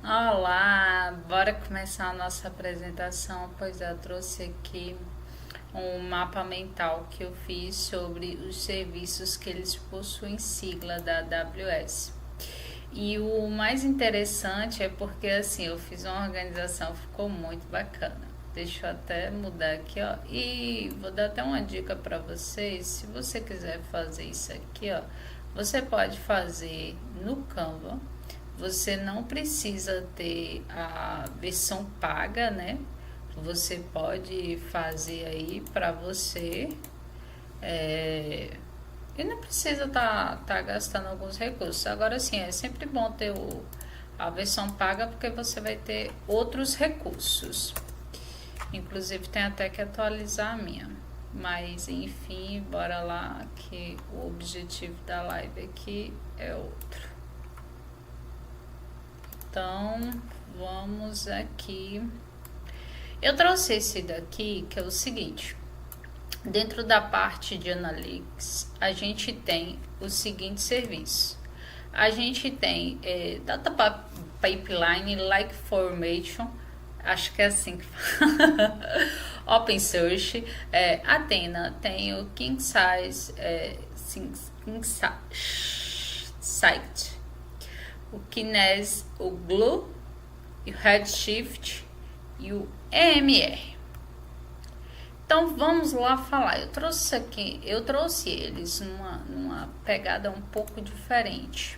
Olá, bora começar a nossa apresentação, pois eu trouxe aqui um mapa mental que eu fiz sobre os serviços que eles possuem sigla da AWS. E o mais interessante é porque assim, eu fiz uma organização, ficou muito bacana. Deixa eu até mudar aqui, ó. E vou dar até uma dica para vocês. Se você quiser fazer isso aqui, ó, você pode fazer no Canva. Você não precisa ter a versão paga, né? Você pode fazer aí para você e não precisa tá gastando alguns recursos. Agora sim, é sempre bom ter a versão paga porque você vai ter outros recursos. Inclusive tem até que atualizar a minha. Mas enfim, bora lá que o objetivo da live aqui é outro. Então, vamos aqui. Eu trouxe esse daqui, que é o seguinte. Dentro da parte de Analytics, a gente tem o seguinte serviço. A gente tem Data Pipeline, Like Formation, acho que é assim que fala. Open Search, Athena, tem o King Size, Site, o Kinesis, o Glue, o Redshift e o EMR. Então vamos lá falar. Eu trouxe eles numa pegada um pouco diferente.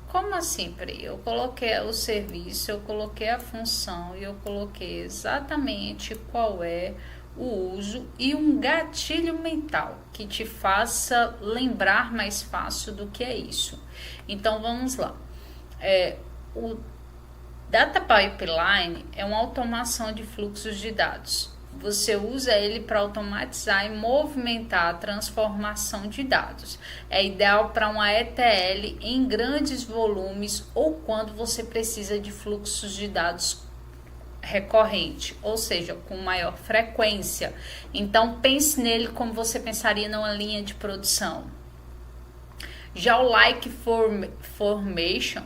Como assim, Pri? Eu coloquei o serviço, eu coloquei a função e eu coloquei exatamente qual é o uso e um gatilho mental que te faça lembrar mais fácil do que é isso. Então vamos lá. O Data Pipeline é uma automação de fluxos de dados. Você usa ele para automatizar e movimentar a transformação de dados. É ideal para uma ETL em grandes volumes ou quando você precisa de fluxos de dados recorrente, ou seja, com maior frequência. Então pense nele como você pensaria numa linha de produção. Já o Like Formation,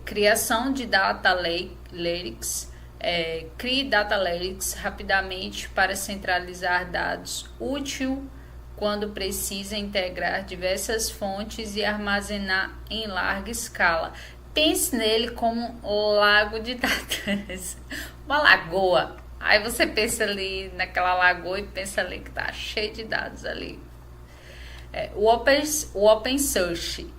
criação de data lakes, crie data lakes rapidamente para centralizar dados, útil quando precisa integrar diversas fontes e armazenar em larga escala. Pense nele como um lago de dados, uma lagoa. Aí você pensa ali naquela lagoa e pensa ali que tá cheio de dados ali. O Open Search,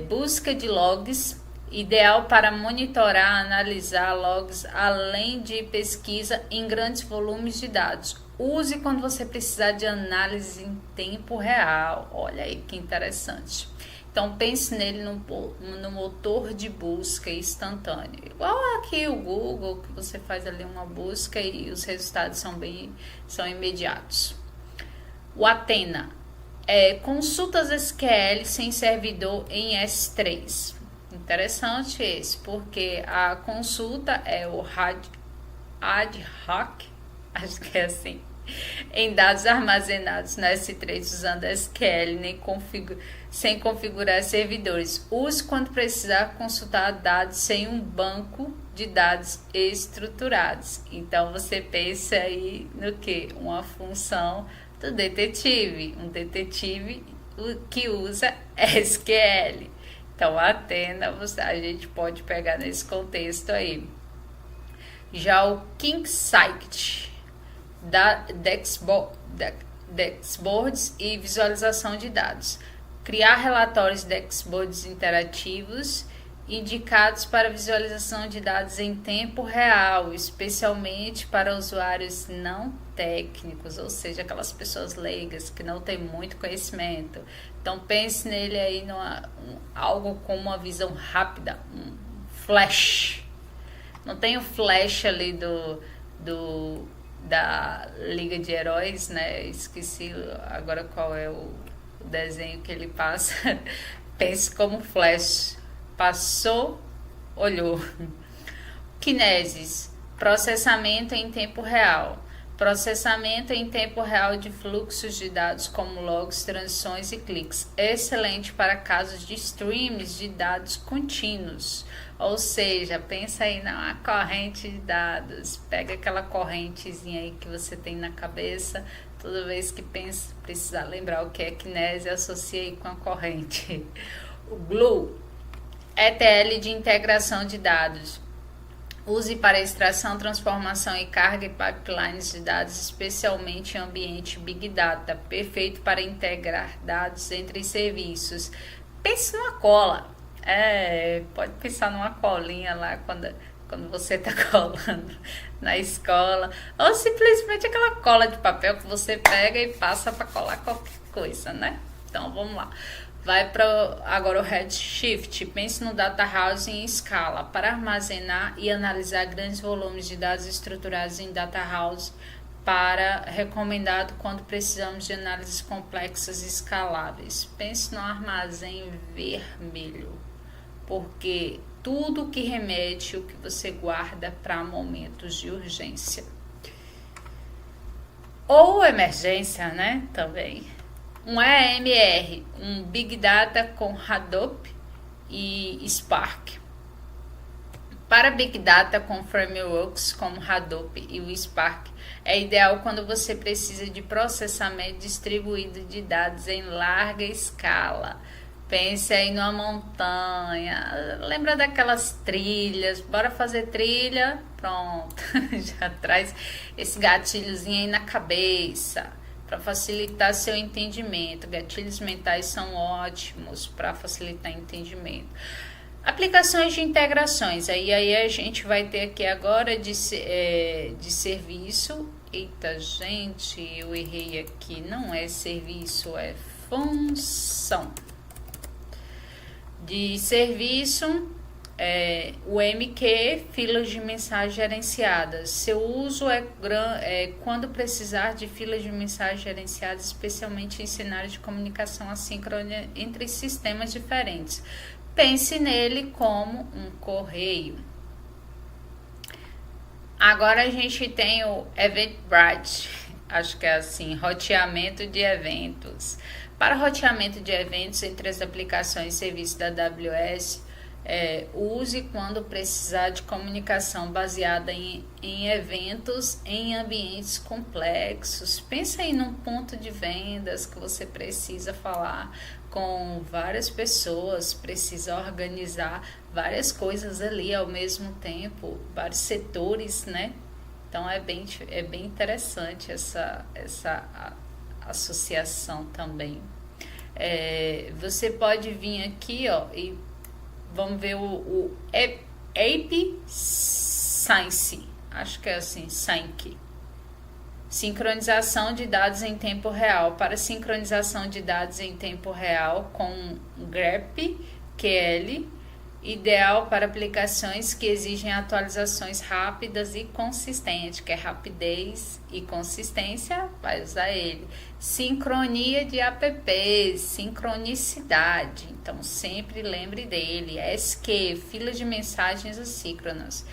busca de logs, ideal para monitorar, analisar logs, além de pesquisa em grandes volumes de dados. Use quando você precisar de análise em tempo real. Olha aí que interessante. Então pense nele no motor de busca instantâneo. Igual aqui o Google, que você faz ali uma busca e os resultados são imediatos. O Athena, consultas SQL sem servidor em S3. Interessante esse, porque a consulta é o ad hoc, acho que é assim, em dados armazenados no S3 usando SQL sem configurar servidores. Use quando precisar consultar dados sem um banco de dados estruturados. Então você pensa aí no que? Uma função do detetive, um detetive que usa SQL. Então, a Athena, a gente pode pegar nesse contexto aí. Já o KinkSight, da dashboards e visualização de dados. Criar relatórios dashboards interativos indicados para visualização de dados em tempo real, especialmente para usuários não técnicos, ou seja, aquelas pessoas leigas que não têm muito conhecimento. Então pense nele aí algo com uma visão rápida, um flash. Não tem o flash ali da Liga de Heróis, né? Esqueci agora qual é o desenho que ele passa. Pense como flash. Passou, olhou. Kinesis, processamento em tempo real. Processamento em tempo real de fluxos de dados como logs, transições e cliques. Excelente para casos de streams de dados contínuos. Ou seja, pensa aí na corrente de dados. Pega aquela correntezinha aí que você tem na cabeça. Toda vez que pensa, precisar lembrar o que é Kinese, associa aí com a corrente. O Glue, ETL de integração de dados. Use para extração, transformação e carga e pipelines de dados, especialmente em ambiente Big Data, perfeito para integrar dados entre serviços. Pense numa cola. Pode pensar numa colinha lá quando você está colando na escola, ou simplesmente aquela cola de papel que você pega e passa para colar qualquer coisa, né? Então vamos lá. Vai para agora o Redshift. Pense no Data House em escala para armazenar e analisar grandes volumes de dados estruturados em Data House, para recomendado quando precisamos de análises complexas e escaláveis. Pense no armazém vermelho, porque tudo que remete o que você guarda para momentos de urgência ou emergência, né? Também. Um EMR, um Big Data com Hadoop e Spark. Para Big Data com frameworks como Hadoop e o Spark, é ideal quando você precisa de processamento distribuído de dados em larga escala. Pense aí numa montanha, lembra daquelas trilhas, bora fazer trilha? Pronto, já traz esse gatilhozinho aí na cabeça, para facilitar seu entendimento. Gatilhos mentais são ótimos para facilitar entendimento. Aplicações de integrações, aí a gente vai ter aqui agora de serviço. Eita, gente, eu errei aqui, não é serviço, é função. De serviço, o MQ, filas de mensagens gerenciadas. Seu uso é quando precisar de filas de mensagens gerenciadas, especialmente em cenários de comunicação assíncrona entre sistemas diferentes. Pense nele como um correio. Agora a gente tem o Eventbrite, acho que é assim, roteamento de eventos. Para roteamento de eventos entre as aplicações e serviços da AWS, use quando precisar de comunicação baseada em eventos em ambientes complexos. Pensa aí num ponto de vendas que você precisa falar com várias pessoas, precisa organizar várias coisas ali ao mesmo tempo, vários setores, né? Então é bem interessante essa associação também. Você pode vir aqui, ó, e vamos ver o App Science, acho que é assim, Sync. Sincronização de dados em tempo real. Para sincronização de dados em tempo real com GraphQL, ideal para aplicações que exigem atualizações rápidas e consistentes, que é rapidez e consistência, vai usar ele. Sincronia de apps, sincronicidade, então sempre lembre dele. SQ, filas de mensagens assíncronas.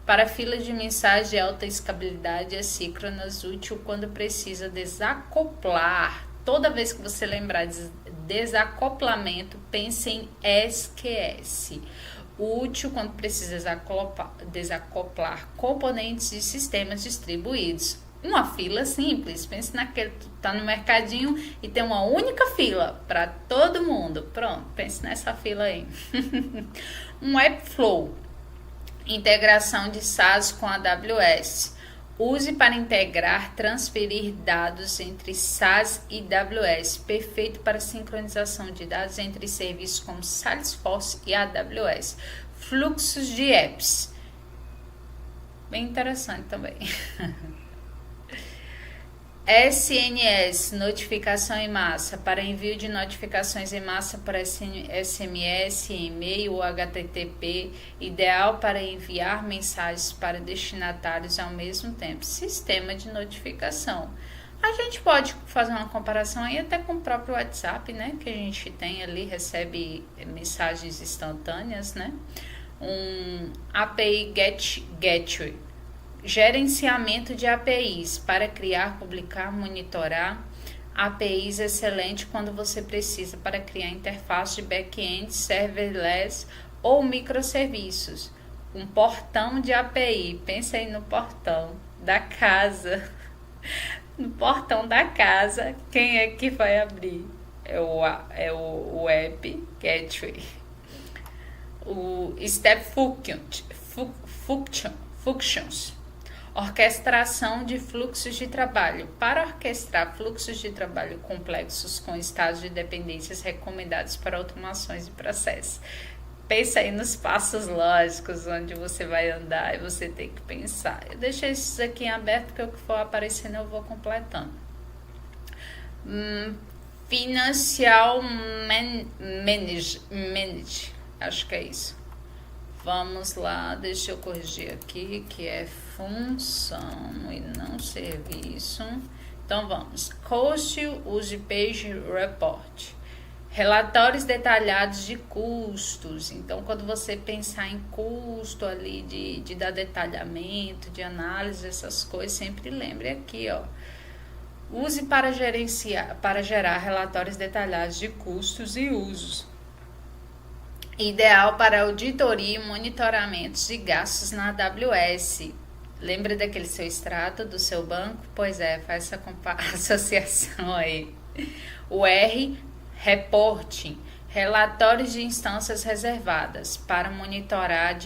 Para filas de mensagem de alta escalabilidade assíncronas, útil quando precisa desacoplar. Toda vez que você lembrar de desacoplamento, pense em SQS. Útil quando precisa desacoplar componentes de sistemas distribuídos. Uma fila simples, pense naquele que está no mercadinho e tem uma única fila para todo mundo. Pronto, pense nessa fila aí. Um Webflow, integração de SaaS com a AWS. Use para integrar, transferir dados entre SaaS e AWS, perfeito para sincronização de dados entre serviços como Salesforce e AWS. Fluxos de apps, bem interessante também. SNS, notificação em massa, para envio de notificações em massa por SMS, e-mail ou HTTP, ideal para enviar mensagens para destinatários ao mesmo tempo. Sistema de notificação. A gente pode fazer uma comparação aí até com o próprio WhatsApp, né? Que a gente tem ali, recebe mensagens instantâneas, né? Um API Gateway. Gerenciamento de APIs para criar, publicar, monitorar. APIs excelente quando você precisa para criar interface de back-end, serverless ou microserviços. Um portão de API, pensa aí no portão da casa. No portão da casa, quem é que vai abrir? É o Web Gateway. O Step Functions. Orquestração de fluxos de trabalho. Para orquestrar fluxos de trabalho complexos com estados de dependências recomendados para automações de processos. Pensa aí nos passos lógicos onde você vai andar e você tem que pensar. Eu deixei esses aqui em aberto porque o que for aparecendo eu vou completando. Financial Manage. Acho que é isso. Vamos lá, deixa eu corrigir aqui, que é função e não serviço. Então vamos. Cost Use Page Report. Relatórios detalhados de custos. Então, quando você pensar em custo ali, de dar detalhamento, de análise, essas coisas, sempre lembre aqui, ó. Use para gerar relatórios detalhados de custos e usos. Ideal para auditoria e monitoramentos de gastos na AWS. Lembra daquele seu extrato do seu banco? Pois é, faz essa associação aí. O R, Reporting. Relatórios de instâncias reservadas para monitorar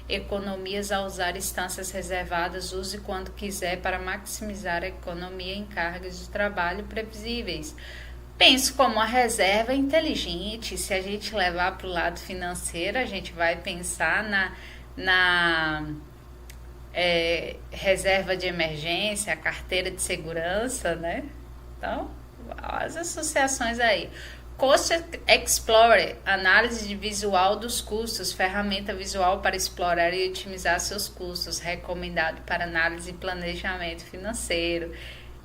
economias ao usar instâncias reservadas. Use quando quiser para maximizar a economia em cargas de trabalho previsíveis. Penso como uma reserva inteligente. Se a gente levar para o lado financeiro, a gente vai pensar na reserva de emergência, a carteira de segurança, né? Então, as associações aí. Cost Explorer, análise de visual dos custos, ferramenta visual para explorar e otimizar seus custos, recomendado para análise e planejamento financeiro.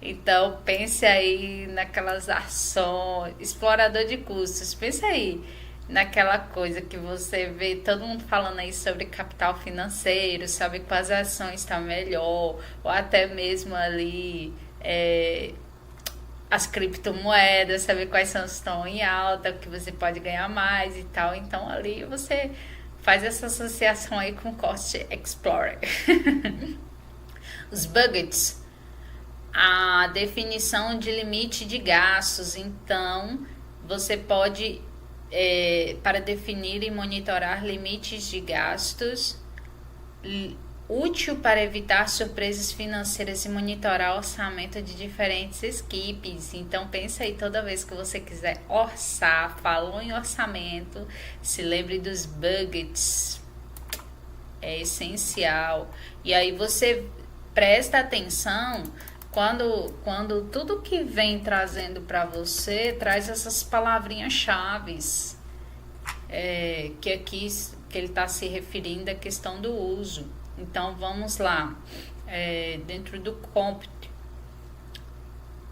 Então, pense aí naquelas ações, explorador de custos, pense aí naquela coisa que você vê todo mundo falando aí sobre capital financeiro, sabe quais ações estão melhor, ou até mesmo ali as criptomoedas, saber quais são estão em alta, que você pode ganhar mais e tal. Então, ali você faz essa associação aí com o Cost Explorer. Os budgets. A definição de limite de gastos. Então, você pode, para definir e monitorar limites de gastos, útil para evitar surpresas financeiras e monitorar o orçamento de diferentes equipes. Então, pensa aí, toda vez que você quiser orçar, falou em orçamento, se lembre dos budgets. É essencial. E aí você presta atenção quando tudo que vem trazendo para você traz essas palavrinhas-chaves, que aqui que ele está se referindo à questão do uso. Então, vamos lá. Dentro do Compute,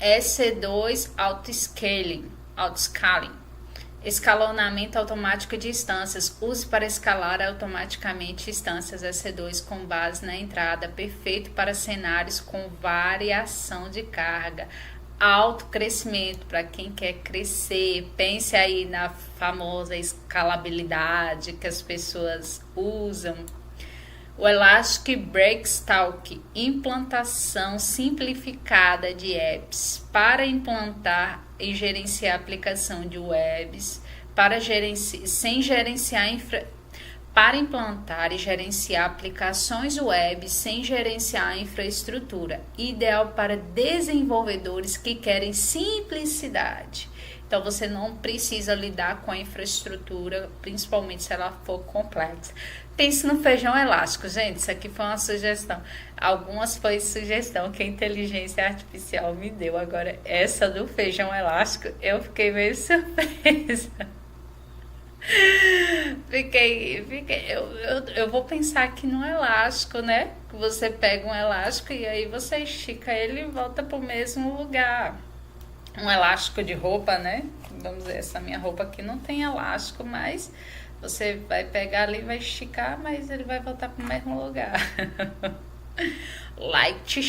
EC2 Autoscaling, escalonamento automático de instâncias. Use para escalar automaticamente instâncias EC2 com base na entrada, perfeito para cenários com variação de carga. Alto crescimento, para quem quer crescer. Pense aí na famosa escalabilidade que as pessoas usam. O Elastic Breaktalk, implantação simplificada de apps para implantar e gerenciar a aplicação de webs, para implantar e gerenciar aplicações web sem gerenciar a infraestrutura, ideal para desenvolvedores que querem simplicidade. Então, você não precisa lidar com a infraestrutura, principalmente se ela for complexa. Pense no feijão elástico, gente, isso aqui foi uma sugestão. Algumas foi sugestão que a inteligência artificial me deu. Agora, essa do feijão elástico, eu fiquei meio surpresa. Eu vou pensar aqui no elástico, né? Que você pega um elástico e aí você estica ele e volta pro mesmo lugar. Um elástico de roupa, né? Vamos dizer, essa minha roupa aqui não tem elástico, mas você vai pegar ali, vai esticar, mas ele vai voltar pro mesmo lugar. Light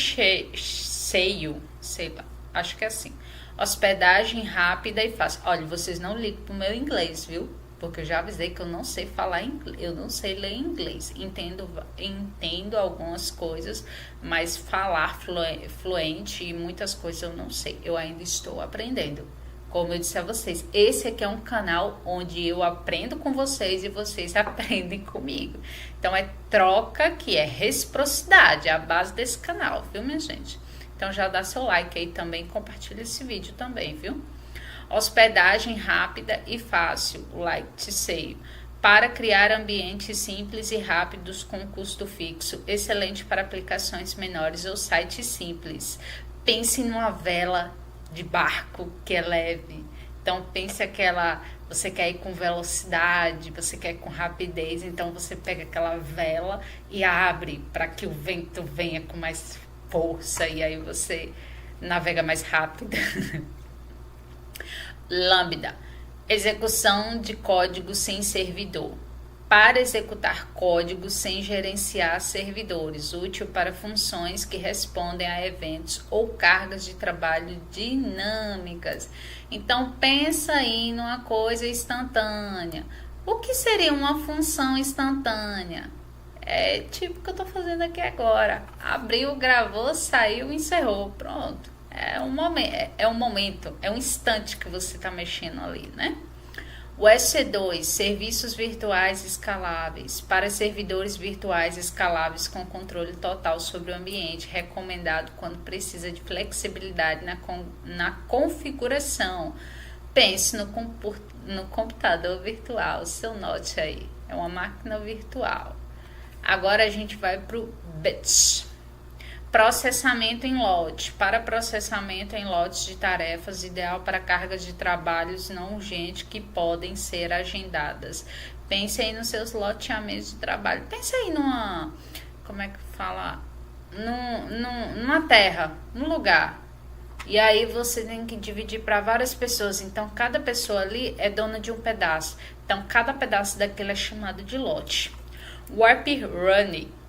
Sail, sei lá, acho que é assim. Hospedagem rápida e fácil. Olha, vocês não ligam pro meu inglês, viu? porque eu já avisei que eu não sei falar inglês, eu não sei ler inglês. Entendo algumas coisas, mas falar fluente e muitas coisas eu não sei. Eu ainda estou aprendendo. Como eu disse a vocês, esse aqui é um canal onde eu aprendo com vocês e vocês aprendem comigo. Então é troca, que é reciprocidade, é a base desse canal, viu, minha gente? Então já dá seu like aí também, compartilha esse vídeo também, viu? Hospedagem rápida e fácil, like to save. Para criar ambientes simples e rápidos com custo fixo, excelente para aplicações menores ou sites simples. Pense numa vela de barco que é leve. Então pense você quer ir com velocidade, você quer ir com rapidez, então você pega aquela vela e abre para que o vento venha com mais força e aí você navega mais rápido. Lambda, execução de código sem servidor. Para executar código sem gerenciar servidores, útil para funções que respondem a eventos ou cargas de trabalho dinâmicas. Então, pensa aí numa coisa instantânea. O que seria uma função instantânea? É tipo o que eu estou fazendo aqui agora. Abriu, gravou, saiu, encerrou. Pronto. É um momento, é um instante que você está mexendo ali, né? O EC2, serviços virtuais escaláveis. Para servidores virtuais escaláveis com controle total sobre o ambiente, recomendado quando precisa de flexibilidade na configuração. Pense no computador virtual, seu note aí, é uma máquina virtual. Agora a gente vai para o batch. Processamento em lote. Para processamento em lotes de tarefas, ideal para cargas de trabalhos não urgentes que podem ser agendadas. Pense aí nos seus loteamentos de trabalho. Pense aí numa, como é que fala? Numa terra, num lugar. E aí você tem que dividir para várias pessoas. Então, cada pessoa ali é dona de um pedaço. Então, cada pedaço daquele é chamado de lote. Warp Running.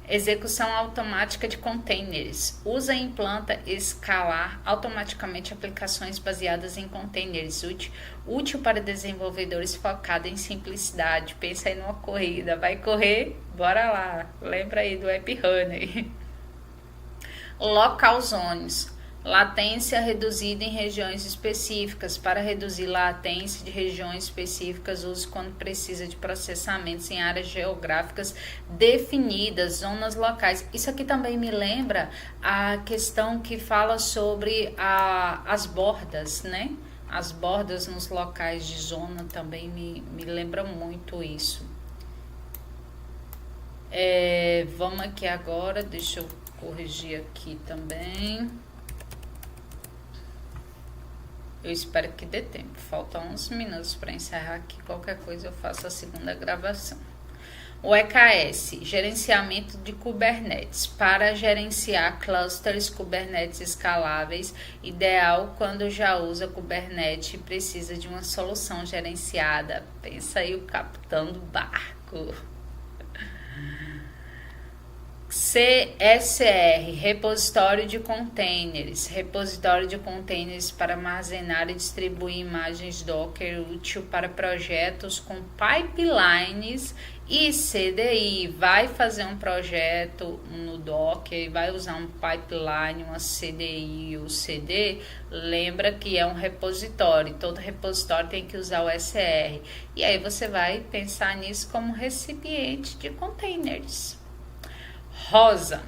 Execução automática de containers. Usa e implanta escalar automaticamente aplicações baseadas em containers. Útil para desenvolvedores focados em simplicidade. Pensa aí numa corrida. Vai correr? Bora lá. Lembra aí do App Runner. Local Zones. Latência reduzida em regiões específicas. Para reduzir latência de regiões específicas, use quando precisa de processamentos em áreas geográficas definidas, zonas locais. Isso aqui também me lembra a questão que fala sobre as bordas, né? As bordas nos locais de zona também me lembra muito isso. Vamos aqui agora, deixa eu corrigir aqui também. Eu espero que dê tempo. Faltam uns minutos para encerrar aqui. Qualquer coisa eu faço a segunda gravação. O EKS, gerenciamento de Kubernetes. Para gerenciar clusters Kubernetes escaláveis, ideal quando já usa Kubernetes e precisa de uma solução gerenciada. Pensa aí o capitão do barco. CSR, repositório de containers. Repositório de containers para armazenar e distribuir imagens Docker, útil para projetos com pipelines e CDI. Vai fazer um projeto no Docker e vai usar um pipeline, uma CDI ou CD. Lembra que é um repositório. Todo repositório tem que usar o SR. E aí você vai pensar nisso como recipiente de containers. Rosa,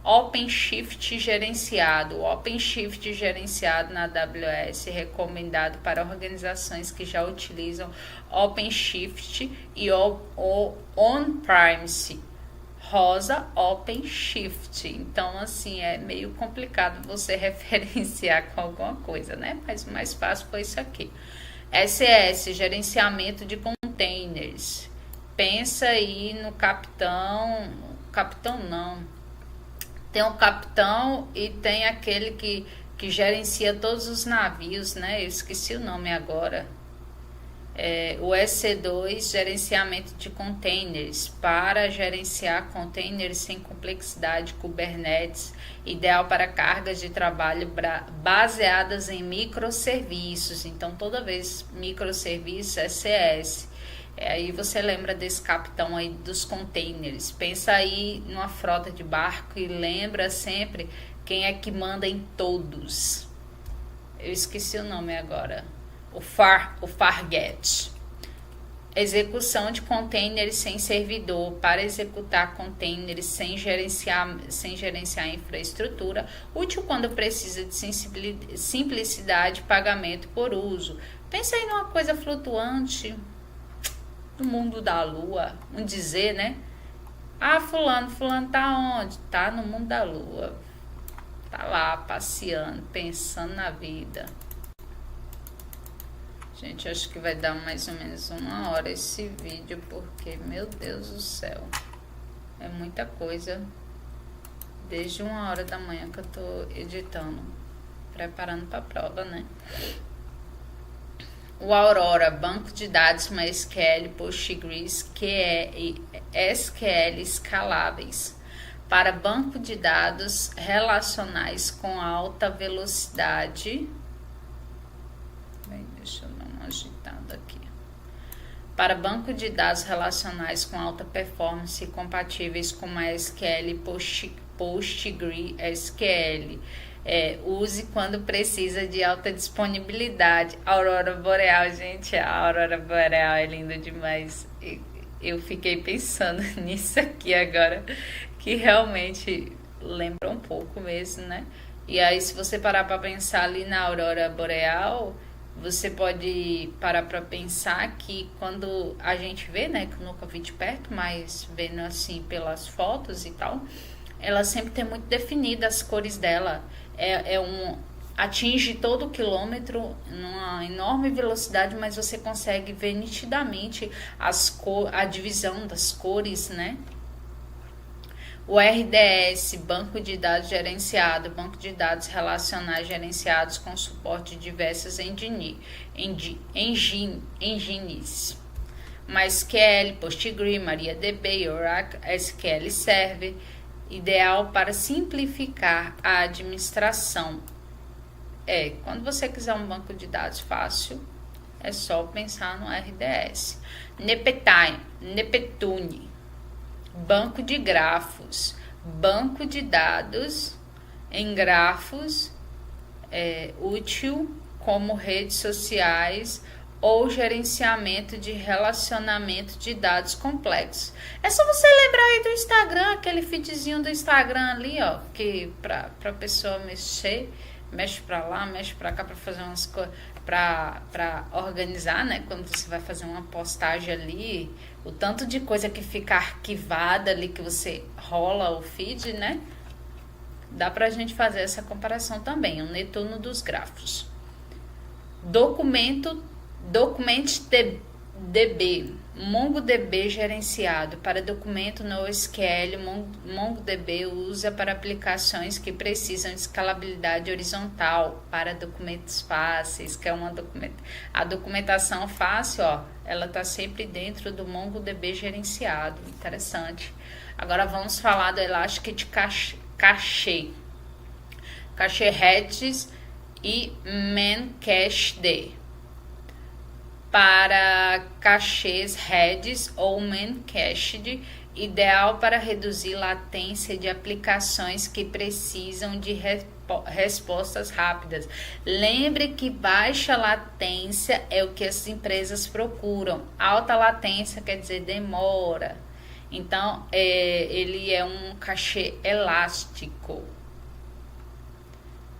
OpenShift gerenciado. O OpenShift gerenciado na AWS recomendado para organizações que já utilizam OpenShift e on-premise. Rosa, OpenShift. Então, assim, é meio complicado você referenciar com alguma coisa, né? Mas o mais fácil foi isso aqui. SS, gerenciamento de containers. Pensa aí no capitão não. Tem um capitão e tem aquele que gerencia todos os navios, né? Eu esqueci o nome agora. O EC2, gerenciamento de containers. Para gerenciar containers sem complexidade, Kubernetes, ideal para cargas de trabalho baseadas em microserviços. Então, toda vez microserviço, CS. Aí você lembra desse capitão aí dos containers. Pensa aí numa frota de barco e lembra sempre quem é que manda em todos. Eu esqueci o nome agora. O Fargate. Execução de containers sem servidor. Para executar containers sem gerenciar a infraestrutura, útil quando precisa de simplicidade e pagamento por uso. Pensa aí numa coisa flutuante do mundo da lua. Vamos dizer, né? Ah, fulano tá onde? Tá no mundo da lua. Tá lá passeando, pensando na vida. Gente, acho que vai dar mais ou menos 1 hora esse vídeo, porque, meu Deus do céu, é muita coisa. Desde 1 hora da manhã que eu tô editando, preparando pra prova, né? O Aurora, banco de dados MySQL, Postgres, QE e SQL escaláveis para banco de dados relacionais com alta velocidade. Deixa eu dar uma agitada aqui. Para banco de dados relacionais com alta performance compatíveis com MySQL, Postgres, SQL. Use quando precisa de alta disponibilidade. Aurora Boreal, gente, a Aurora Boreal é linda demais. Eu fiquei pensando nisso aqui agora, que realmente lembra um pouco mesmo, né? E aí, se você parar para pensar ali na Aurora Boreal, você pode parar para pensar que quando a gente vê, né, que eu nunca vi de perto, mas vendo assim pelas fotos e tal, ela sempre tem muito definida as cores dela. Atinge todo o quilômetro numa enorme velocidade, mas você consegue ver nitidamente a divisão das cores, né? O RDS, banco de dados gerenciado, banco de dados relacionais gerenciados com suporte de diversas engines. MySQL, Postgres, MariaDB, Oracle, SQL Server, ideal para simplificar a administração. Quando você quiser um banco de dados fácil, é só pensar no RDS. Neptune, banco de grafos, banco de dados em grafos, útil como redes sociais ou gerenciamento de relacionamento de dados complexos. É só você lembrar aí do Instagram, aquele feedzinho do Instagram ali, ó, que pra pessoa mexer, mexe pra lá, mexe pra cá, pra fazer umas coisas, pra organizar, né? Quando você vai fazer uma postagem ali, o tanto de coisa que fica arquivada ali, que você rola o feed, né? Dá pra gente fazer essa comparação também, o Netuno dos grafos. DocumentDB, MongoDB gerenciado para documento NoSQL. MongoDB usa para aplicações que precisam de escalabilidade horizontal para documentos fáceis, que é a documentação fácil, ó, ela está sempre dentro do MongoDB gerenciado. Interessante. Agora vamos falar do Elastic Cache Redis e Memcached. Para cachês Redis ou Memcached, ideal para reduzir latência de aplicações que precisam de respostas rápidas. Lembre que baixa latência é o que as empresas procuram. Alta latência quer dizer demora. Então, ele é um cachê elástico.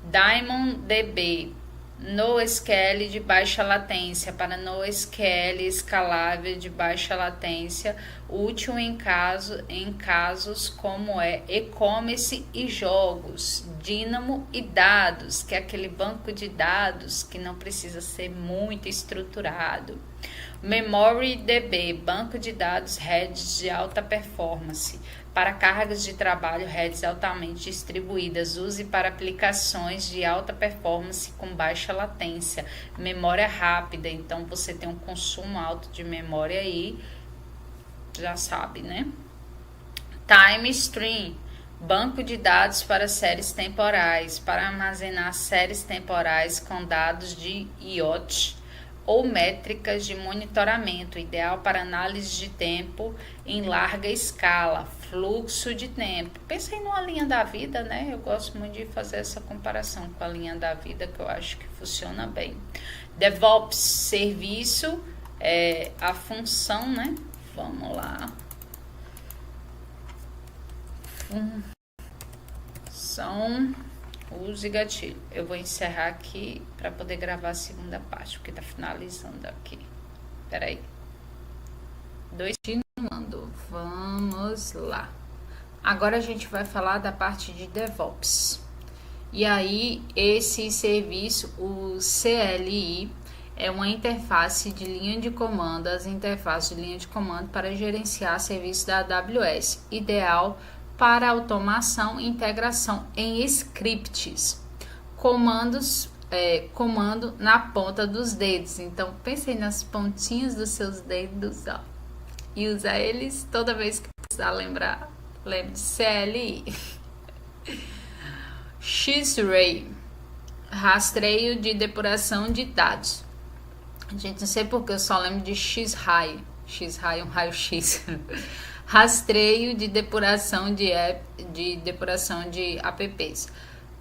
DynamoDB, NoSQL de baixa latência, para NoSQL escalável de baixa latência, útil em casos como e-commerce e jogos. Dynamo e dados, que é aquele banco de dados que não precisa ser muito estruturado. MemoryDB, banco de dados Redis de alta performance, para cargas de trabalho Redis altamente distribuídas. Use para aplicações de alta performance com baixa latência. Memória rápida, então você tem um consumo alto de memória aí, já sabe, né? TimeStream, banco de dados para séries temporais, para armazenar séries temporais com dados de IoT ou métricas de monitoramento, ideal para análise de tempo em larga escala, fluxo de tempo. Pensei numa linha da vida, né? Eu gosto muito de fazer essa comparação com a linha da vida, que eu acho que funciona bem. DevOps, serviço, a função, né? Vamos lá. Função, use gatilho. Eu vou encerrar aqui para poder gravar a segunda parte, porque tá finalizando aqui. Peraí. Continuando. Vamos lá. Agora a gente vai falar da parte de DevOps. E aí, esse serviço, o CLI, é uma interface de linha de comando, as interfaces de linha de comando para gerenciar serviços da AWS, ideal para automação e integração em scripts, comando na ponta dos dedos. Então, pensem nas pontinhas dos seus dedos, ó, e usa eles toda vez que precisar lembrar. Lembre de CLI. X-Ray, rastreio de depuração de dados. Gente, não sei porque eu só lembro de X-Ray. X-Ray é um raio-X. Rastreio de depuração de apps.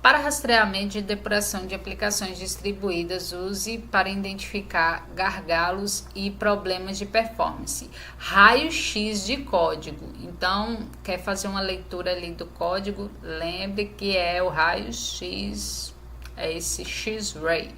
Para rastreamento de depuração de aplicações distribuídas, use para identificar gargalos e problemas de performance. Raio-X de código. Então, quer fazer uma leitura ali do código? Lembre que é o raio-X, é esse X-Ray.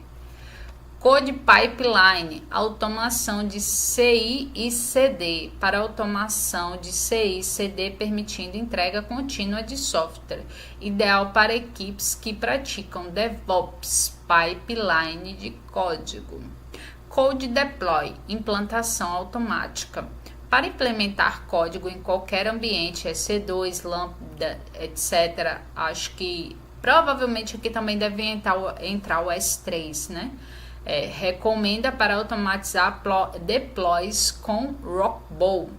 Code Pipeline, automação de CI e CD, para automação de CI e CD permitindo entrega contínua de software, ideal para equipes que praticam DevOps, pipeline de código. Code Deploy, implantação automática, para implementar código em qualquer ambiente, EC2, Lambda, etc. Acho que provavelmente aqui também deve entrar o S3, né? Recomenda para automatizar deploys com Rockwell,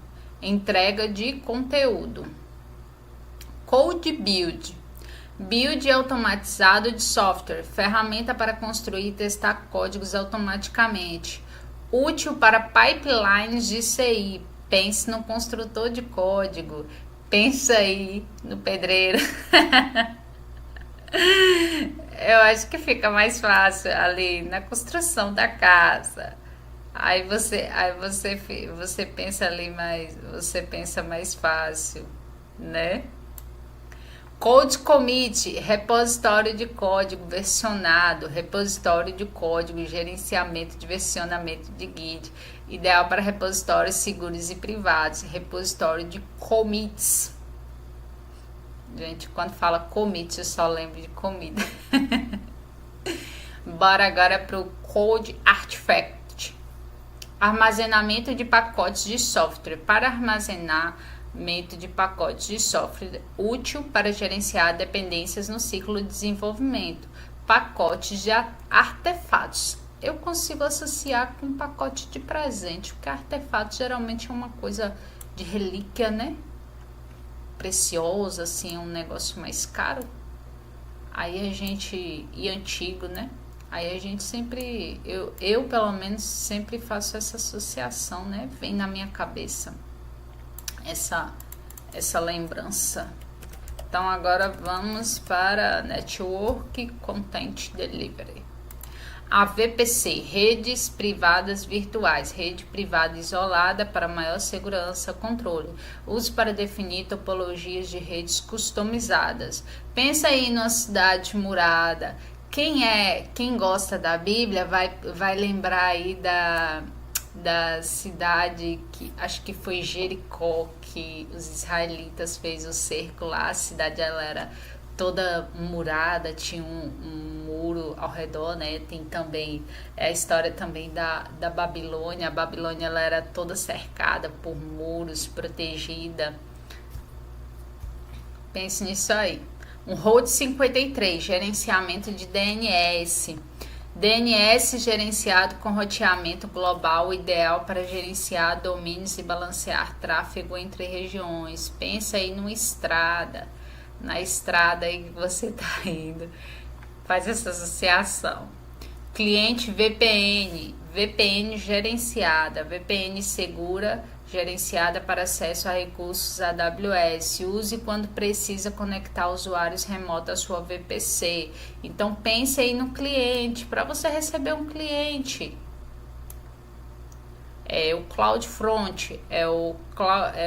entrega de conteúdo. Code Build, build automatizado de software, ferramenta para construir e testar códigos automaticamente, útil para pipelines de CI. Pense no construtor de código, pensa aí no pedreiro. Eu acho que fica mais fácil ali na construção da casa. Aí você pensa ali mais, você pensa mais fácil, né? Code Commit, repositório de código versionado, repositório de código, gerenciamento de versionamento de Git, ideal para repositórios seguros e privados, repositório de commits. Gente, quando fala commit, eu só lembro de comida. Bora agora para o Code Artifact. Armazenamento de pacotes de software. Para armazenamento de pacotes de software, útil para gerenciar dependências no ciclo de desenvolvimento. Pacotes de artefatos. Eu consigo associar com pacote de presente, porque artefato geralmente é uma coisa de relíquia, né? Preciosa, assim, um negócio mais caro. Aí a gente, e antigo, né? Aí a gente sempre, eu pelo menos sempre faço essa associação, né? Vem na minha cabeça essa lembrança. Então agora vamos para Network Content Delivery. A VPC, redes privadas virtuais, rede privada isolada para maior segurança, controle. Use para definir topologias de redes customizadas. Pensa aí numa cidade murada. Quem gosta da Bíblia vai lembrar aí da cidade que acho que foi Jericó, que os israelitas fez o cerco lá. A cidade ela era toda murada, tinha um muro ao redor, né? Tem também a história também da Babilônia. A Babilônia ela era toda cercada por muros, protegida. Pense nisso aí. Um Route 53, gerenciamento de DNS. DNS gerenciado com roteamento global, ideal para gerenciar domínios e balancear tráfego entre regiões. Pensa aí numa estrada. Na estrada aí que você está indo, faz essa associação. Cliente VPN, VPN gerenciada, VPN segura, gerenciada para acesso a recursos AWS. Use quando precisa conectar usuários remotos à sua VPC. Então pense aí no cliente, para você receber um cliente. O CloudFront é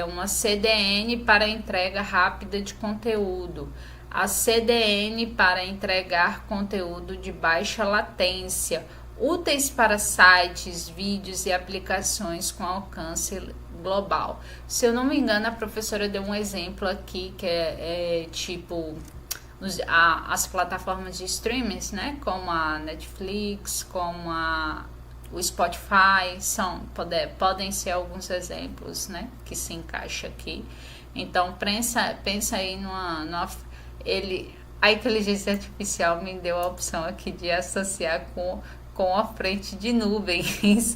uma CDN para entrega rápida de conteúdo. A CDN para entregar conteúdo de baixa latência, úteis para sites, vídeos e aplicações com alcance global. Se eu não me engano, a professora deu um exemplo aqui que é tipo as plataformas de streamings, né? Como a Netflix, como o Spotify, podem ser alguns exemplos, né? Que se encaixa aqui. Então pensa aí a inteligência artificial me deu a opção aqui de associar com a frente de nuvens.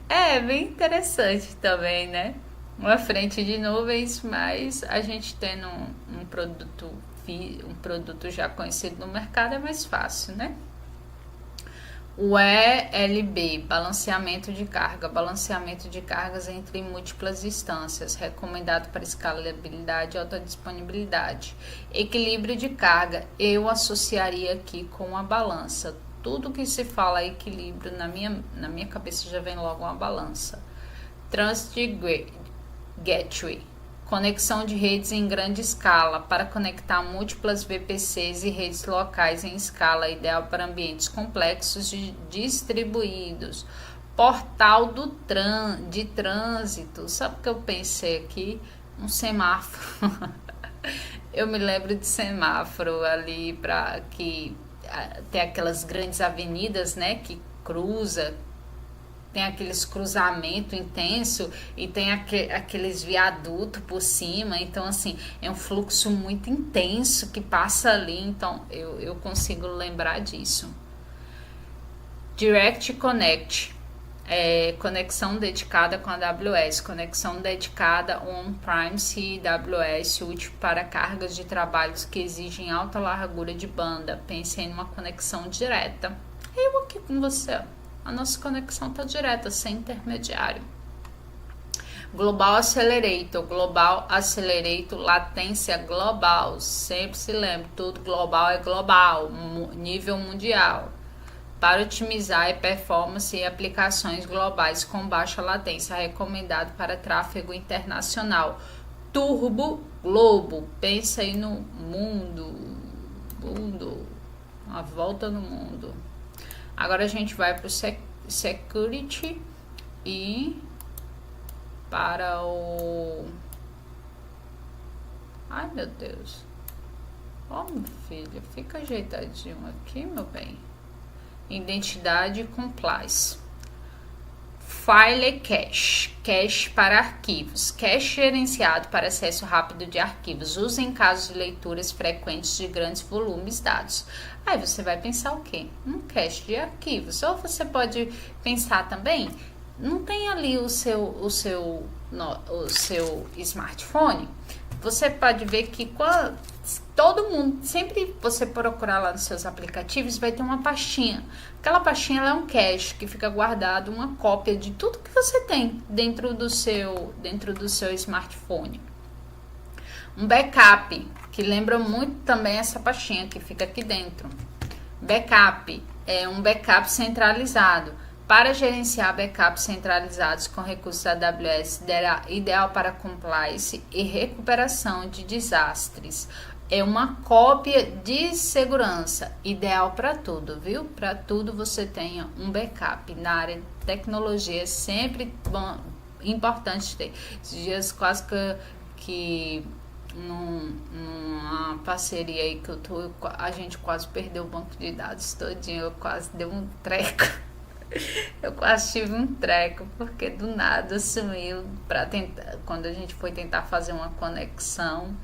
É bem interessante também, né? Uma frente de nuvens, mas a gente tendo um produto já conhecido no mercado é mais fácil, né? O ELB, balanceamento de cargas entre múltiplas instâncias, recomendado para escalabilidade e autodisponibilidade. Equilíbrio de carga, eu associaria aqui com a balança. Tudo que se fala equilíbrio, na minha cabeça já vem logo uma balança. Transit Gateway, conexão de redes em grande escala para conectar múltiplas VPCs e redes locais em escala, ideal para ambientes complexos e distribuídos. Portal de trânsito, sabe o que eu pensei aqui? Um semáforo. Eu me lembro de semáforo ali para que tem aquelas grandes avenidas, né, que tem aqueles cruzamentos intenso e tem aqueles viadutos por cima, então assim, é um fluxo muito intenso que passa ali, então eu consigo lembrar disso. Direct Connect, conexão dedicada com a AWS, conexão dedicada on-premise e AWS, útil para cargas de trabalhos que exigem alta largura de banda. Pense em uma conexão direta. Eu aqui com você, a nossa conexão está direta, sem intermediário. Global Accelerator, latência global. Sempre se lembre, tudo global é global, nível mundial. Para otimizar a performance e aplicações globais com baixa latência, recomendado para tráfego internacional. Turbo Globo, pensa aí no mundo, a volta no mundo. Agora a gente vai para o Security e para o... Ai, meu Deus. Ó, meu filho, fica ajeitadinho aqui, meu bem. Identidade e Compliance. File Cache para arquivos. Cache gerenciado para acesso rápido de arquivos. Usa em casos de leituras frequentes de grandes volumes de dados. Aí você vai pensar o quê? Um cache de arquivos. Ou você pode pensar também, não tem ali o seu smartphone? Você pode ver que todo mundo, sempre você procurar lá nos seus aplicativos, vai ter uma pastinha. Aquela pastinha ela é um cache que fica guardado, uma cópia de tudo que você tem dentro do seu smartphone. Um backup, que lembra muito também essa pastinha que fica aqui dentro. Backup é um backup centralizado. Para gerenciar backups centralizados com recursos AWS, ideal para compliance e recuperação de desastres. É uma cópia de segurança, ideal para tudo, viu? Para tudo você tenha um backup. Na área de tecnologia é sempre importante ter. Esses dias quase que numa parceria aí que a gente quase perdeu o banco de dados todinho, eu quase dei um treco. Eu quase tive um treco, porque do nada sumiu quando a gente foi tentar fazer uma conexão.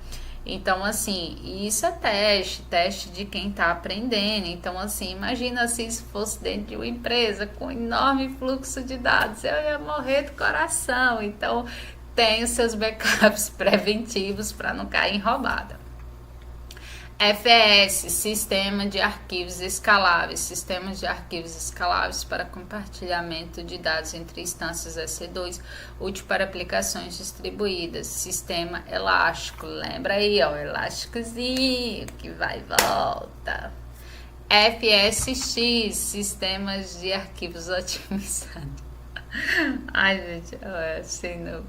Então, assim, isso é teste de quem tá aprendendo. Então, assim, imagina se isso fosse dentro de uma empresa com enorme fluxo de dados, eu ia morrer do coração. Então, tenha os seus backups preventivos para não cair em roubada. FS, Sistema de Arquivos Escaláveis. Sistemas de arquivos escaláveis para compartilhamento de dados entre instâncias EC2, útil para aplicações distribuídas. Sistema elástico. Lembra aí, ó, elásticozinho que vai e volta. FSX, Sistemas de Arquivos Otimizados. Ai, gente, eu sei não.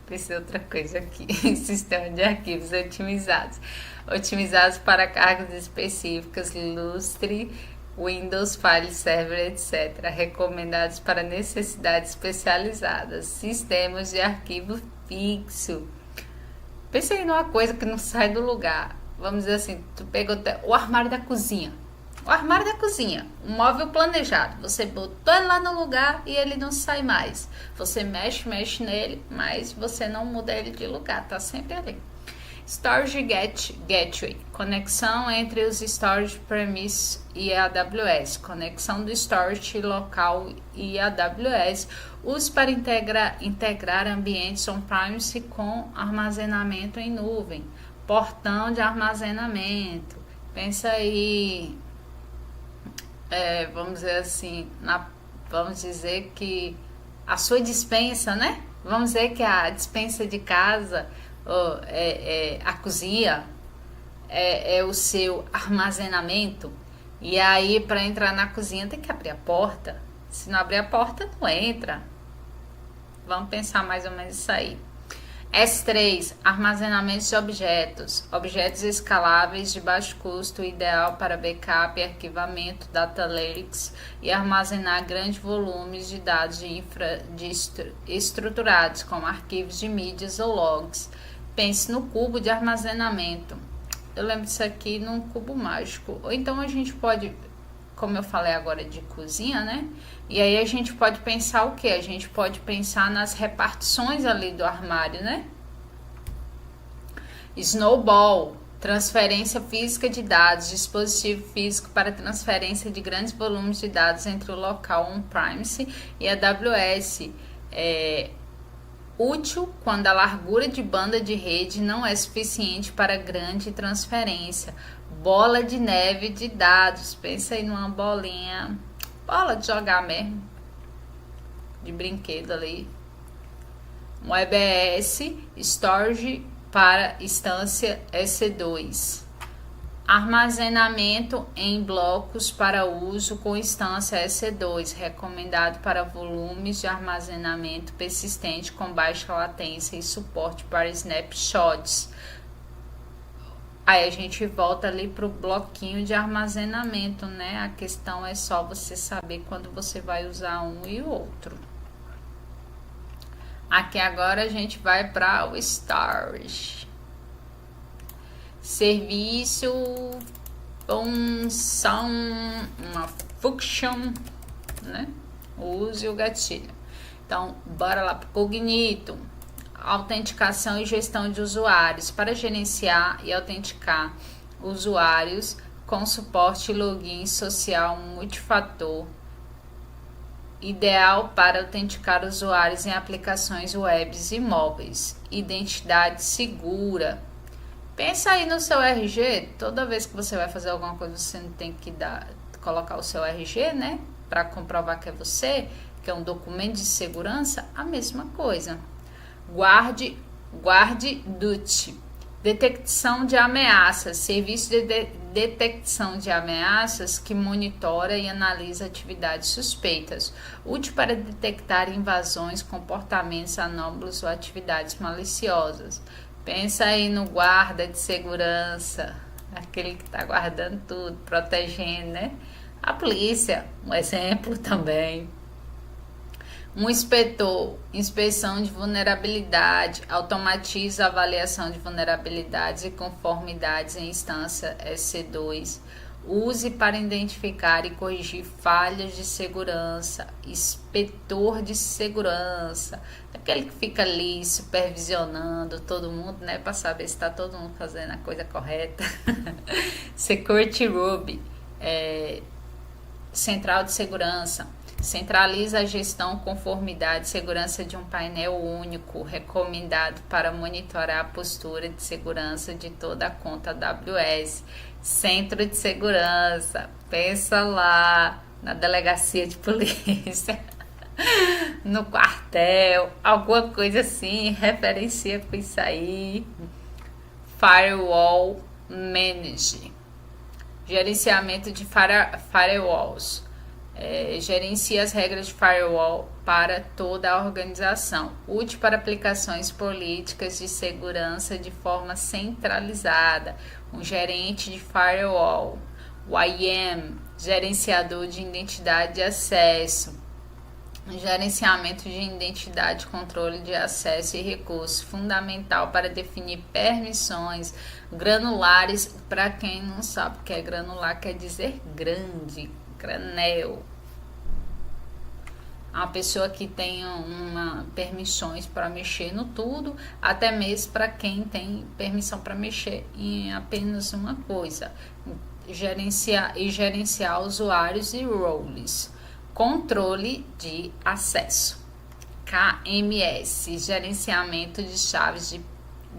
Pensei outra coisa aqui. Sistema de arquivos otimizados. Otimizados para cargas específicas, Lustre, Windows, File Server, etc. Recomendados para necessidades especializadas. Sistemas de arquivo fixo. Pensei numa coisa que não sai do lugar. Vamos dizer assim, tu pegou o armário da cozinha. O armário da cozinha, um móvel planejado. Você botou ele lá no lugar e ele não sai mais. Você mexe nele, mas você não muda ele de lugar, tá sempre ali. Storage Gateway, conexão entre os Storage Premise e AWS. Conexão do Storage local e AWS. Uso para integrar ambientes on-premise com armazenamento em nuvem. Portão de armazenamento. Pensa aí... vamos dizer assim, vamos dizer que a sua despensa, né? Vamos dizer que a despensa de casa, a cozinha, é o seu armazenamento. E aí, para entrar na cozinha, tem que abrir a porta. Se não abrir a porta, não entra. Vamos pensar mais ou menos isso aí. S3, armazenamento de objetos. Objetos escaláveis de baixo custo, ideal para backup e arquivamento, data lakes e armazenar grandes volumes de dados estruturados, como arquivos de mídias ou logs. Pense no cubo de armazenamento. Eu lembro disso aqui num cubo mágico. Ou então a gente pode, como eu falei agora de cozinha, né? E aí a gente pode pensar o quê? A gente pode pensar nas repartições ali do armário, né? Snowball, transferência física de dados, dispositivo físico para transferência de grandes volumes de dados entre o local on-premise e a AWS. Útil quando a largura de banda de rede não é suficiente para grande transferência. Bola de neve de dados. Pensa aí numa bolinha... bola de jogar mesmo, de brinquedo ali. Um EBS, Storage para instância EC2. Armazenamento em blocos para uso com instância EC2, recomendado para volumes de armazenamento persistente com baixa latência e suporte para snapshots. Aí a gente volta ali para o bloquinho de armazenamento, né? A questão é só você saber quando você vai usar um e o outro. Aqui agora a gente vai para o storage. Serviço, função, uma function, né? Use o gatilho. Então, bora lá para o Cognito. Autenticação e gestão de usuários para gerenciar e autenticar usuários com suporte e login social multifator, ideal para autenticar usuários em aplicações webs e móveis. Identidade segura. Pensa aí no seu RG. Toda vez que você vai fazer alguma coisa, você não tem que colocar o seu RG, né? Para comprovar que é você, que é um documento de segurança, a mesma coisa. Guarde DUT, detecção de ameaças, serviço de detecção de ameaças que monitora e analisa atividades suspeitas, útil para detectar invasões, comportamentos anômalos ou atividades maliciosas. Pensa aí no guarda de segurança, aquele que está guardando tudo, protegendo, né? A polícia, um exemplo também. Um inspetor, inspeção de vulnerabilidade, automatiza a avaliação de vulnerabilidades e conformidades em instância EC2. Use para identificar e corrigir falhas de segurança. Inspetor de segurança, aquele que fica ali supervisionando todo mundo, né, para saber se está todo mundo fazendo a coisa correta. Security Ruby, central de segurança. Centraliza a gestão, conformidade e segurança de um painel único, recomendado para monitorar a postura de segurança de toda a conta AWS. Centro de segurança, pensa lá na delegacia de polícia, no quartel, alguma coisa assim, referencia com isso aí. Firewall Manage, gerenciamento de firewalls. Gerencia as regras de firewall para toda a organização, útil para aplicações políticas de segurança de forma centralizada. Um gerente de firewall, o IAM, gerenciador de identidade e acesso, gerenciamento de identidade, controle de acesso e recursos, fundamental para definir permissões granulares. Para quem não sabe o que é granular, quer dizer grande, granel. Uma pessoa que tem permissões para mexer no tudo, até mesmo para quem tem permissão para mexer em apenas uma coisa. Gerenciar usuários e roles. Controle de acesso. KMS, gerenciamento de chaves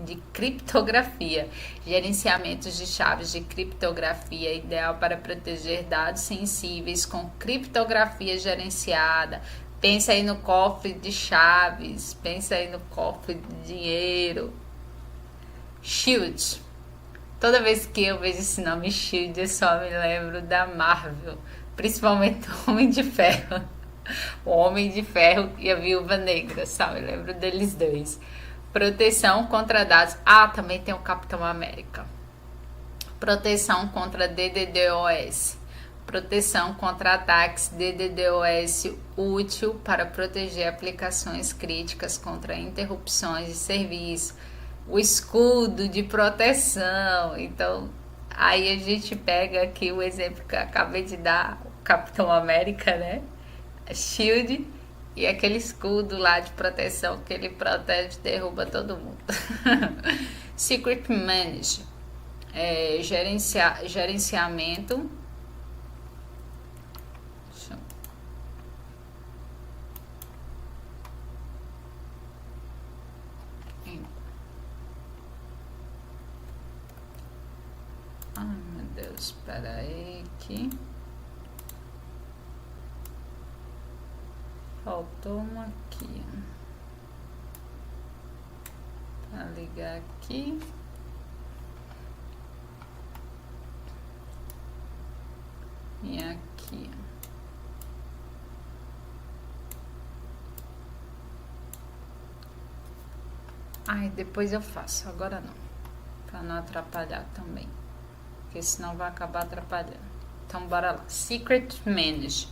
de criptografia. Gerenciamentos de chaves de criptografia, ideal para proteger dados sensíveis com criptografia gerenciada. Pensa aí no cofre de chaves, pensa aí no cofre de dinheiro. Shield. Toda vez que eu vejo esse nome Shield, eu só me lembro da Marvel, principalmente o Homem de Ferro. O Homem de Ferro e a Viúva Negra, só me lembro deles dois. Proteção contra dados. Também tem o Capitão América. Proteção contra DDoS. Proteção contra ataques DDoS, útil para proteger aplicações críticas contra interrupções de serviço. O escudo de proteção. Então, aí a gente pega aqui o exemplo que eu acabei de dar, o Capitão América, né? Shield e aquele escudo lá de proteção que ele protege, derruba todo mundo. Secret Manage, gerenciamento. Ai, meu Deus, espera aí que faltou uma aqui para ligar aqui. E aqui. Ai, depois eu faço, agora não, para não atrapalhar também, porque senão vai acabar atrapalhando. Então bora lá. Secret Manage,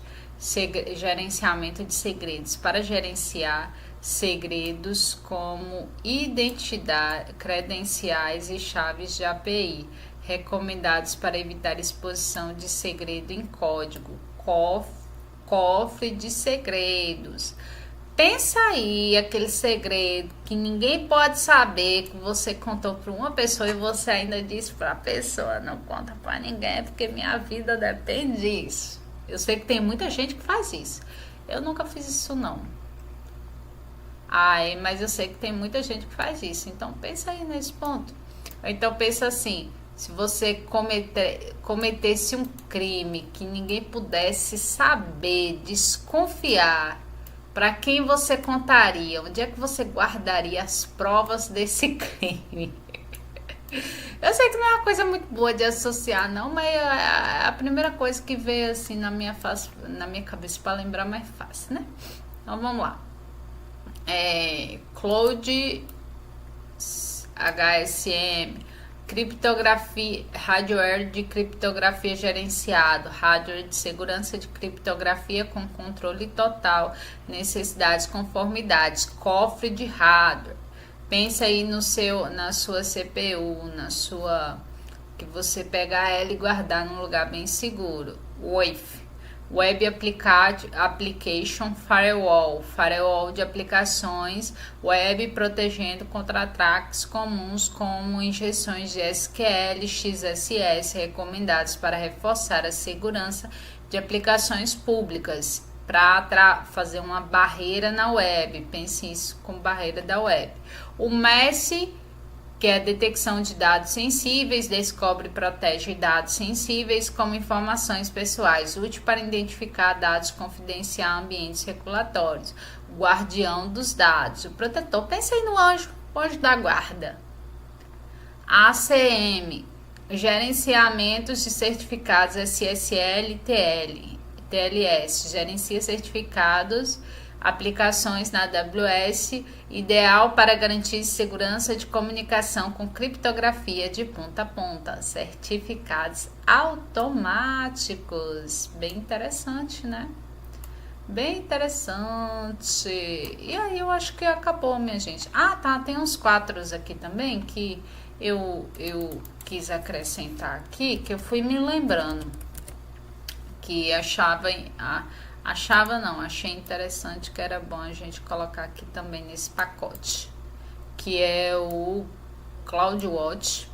gerenciamento de segredos, para gerenciar segredos como identidade, credenciais e chaves de API, recomendados para evitar exposição de segredo em código. Cofre de segredos. Pensa aí, aquele segredo que ninguém pode saber, que você contou para uma pessoa e você ainda disse para a pessoa, não conta para ninguém, porque minha vida depende disso. Eu sei que tem muita gente que faz isso. Eu nunca fiz isso, não. Mas eu sei que tem muita gente que faz isso. Então, pensa aí nesse ponto. Ou então, pensa assim, se você cometesse um crime que ninguém pudesse saber, desconfiar, para quem você contaria? Onde é que você guardaria as provas desse crime? Eu sei que não é uma coisa muito boa de associar, não, mas é a primeira coisa que veio assim na minha cabeça para lembrar mais fácil, né? Então vamos lá. Cloud HSM, criptografia, hardware de criptografia gerenciado, hardware de segurança de criptografia com controle total, necessidades, conformidades, cofre de hardware. Pensa aí na sua CPU, que você pegar ela e guardar num lugar bem seguro. Web Application Firewall de aplicações web protegendo contra ataques comuns como injeções de SQL, XSS recomendados para reforçar a segurança de aplicações públicas. para fazer uma barreira na web. Pense isso como barreira da web. O MESH, que é a detecção de dados sensíveis, descobre e protege dados sensíveis como informações pessoais, útil para identificar dados confidenciais em ambientes regulatórios. O guardião dos dados, o protetor. Pense aí no anjo da guarda. ACM, gerenciamentos de certificados SSL e TLS, gerencia certificados, aplicações na AWS, ideal para garantir segurança de comunicação com criptografia de ponta a ponta, certificados automáticos. Bem interessante, né? Bem interessante. E aí eu acho que acabou, minha gente. Ah, tá, tem uns 4 aqui também que eu quis acrescentar aqui, que eu fui me lembrando que achei interessante, que era bom a gente colocar aqui também nesse pacote, que é o CloudWatch.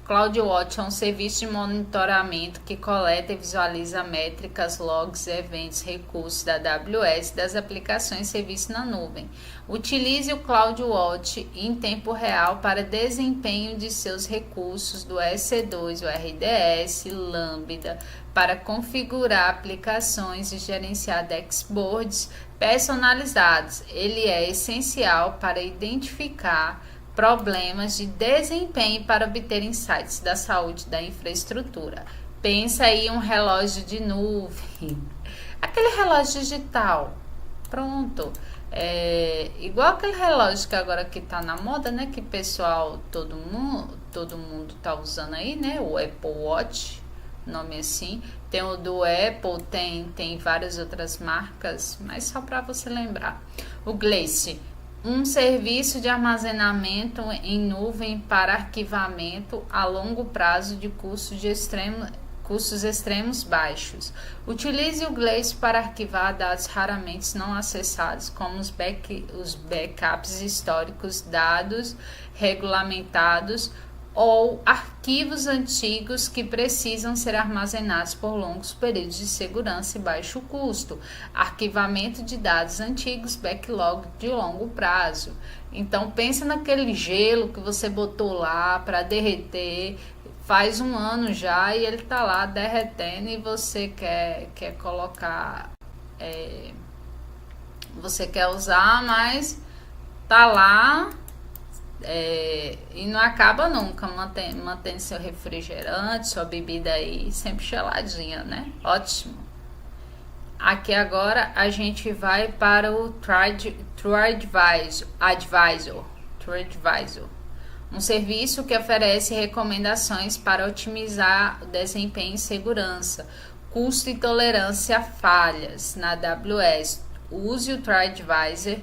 CloudWatch é um serviço de monitoramento que coleta e visualiza métricas, logs, eventos, recursos da AWS das aplicações e serviços na nuvem. Utilize o CloudWatch em tempo real para desempenho de seus recursos do EC2, o RDS, Lambda, para configurar aplicações e gerenciar dashboards personalizados. Ele é essencial para identificar problemas de desempenho para obter insights da saúde da infraestrutura. Pensa aí um relógio de nuvem, aquele relógio digital, pronto. Igual aquele relógio que agora que tá na moda, né? Que pessoal, todo mundo tá usando aí, né? O Apple Watch, nome assim. Tem o do Apple, tem várias outras marcas, mas só para você lembrar. O Glacier, um serviço de armazenamento em nuvem para arquivamento a longo prazo de custos extremos baixos. Utilize o Glacier para arquivar dados raramente não acessados, como os backups históricos, dados regulamentados ou arquivos antigos que precisam ser armazenados por longos períodos de segurança e baixo custo. Arquivamento de dados antigos, backlog de longo prazo. Então pensa naquele gelo que você botou lá para derreter, faz 1 ano já e ele tá lá derretendo e você quer colocar, você quer usar, mas tá lá. E não acaba nunca, mantendo seu refrigerante, sua bebida aí sempre geladinha, né? Ótimo. Aqui agora a gente vai para o TrueAdvisor, um serviço que oferece recomendações para otimizar o desempenho e segurança, custo e tolerância a falhas na AWS. Use o TrueAdvisor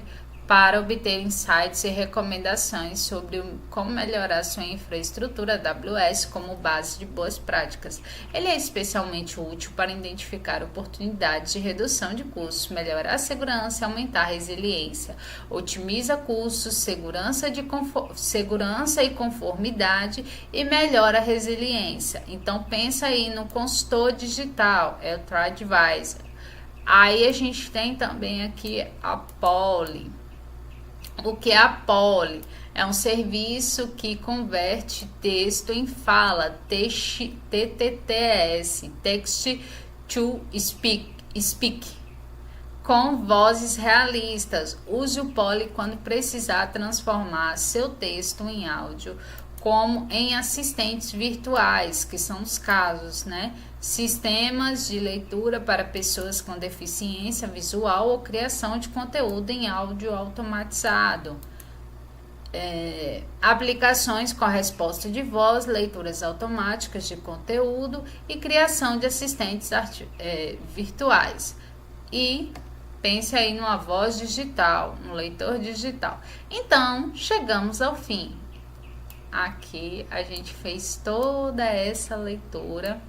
para obter insights e recomendações sobre como melhorar sua infraestrutura AWS como base de boas práticas. Ele é especialmente útil para identificar oportunidades de redução de custos, melhorar a segurança e aumentar a resiliência. Otimiza custos, segurança e conformidade e melhora a resiliência. Então pensa aí no consultor digital, é o TrueAdvisor. Aí a gente tem também aqui a Poly. O que é a Poly? É um serviço que converte texto em fala, TTS, Text to Speak, com vozes realistas. Use o Poly quando precisar transformar seu texto em áudio, como em assistentes virtuais, que são os casos, né? Sistemas de leitura para pessoas com deficiência visual ou criação de conteúdo em áudio automatizado. Aplicações com resposta de voz, leituras automáticas de conteúdo e criação de assistentes virtuais. E pense aí numa voz digital, um leitor digital. Então, chegamos ao fim. Aqui a gente fez toda essa leitura.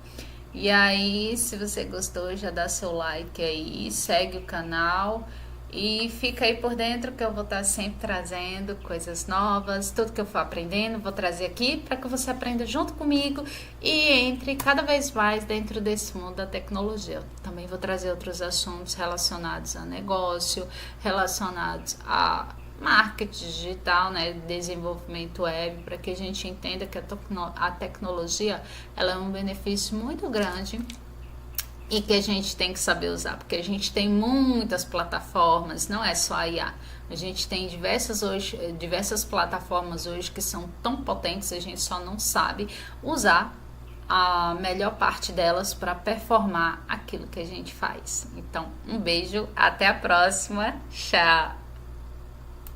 E aí, se você gostou, já dá seu like aí, segue o canal E fica aí por dentro que eu vou estar sempre trazendo coisas novas, tudo que eu for aprendendo, vou trazer aqui para que você aprenda junto comigo e entre cada vez mais dentro desse mundo da tecnologia. Também vou trazer outros assuntos relacionados a negócio, relacionados a marketing digital, né, desenvolvimento web, para que a gente entenda que a tecnologia ela é um benefício muito grande e que a gente tem que saber usar, porque a gente tem muitas plataformas, não é só a IA. A gente tem diversas plataformas hoje que são tão potentes, a gente só não sabe usar a melhor parte delas para performar aquilo que a gente faz. Então, um beijo, até a próxima, tchau!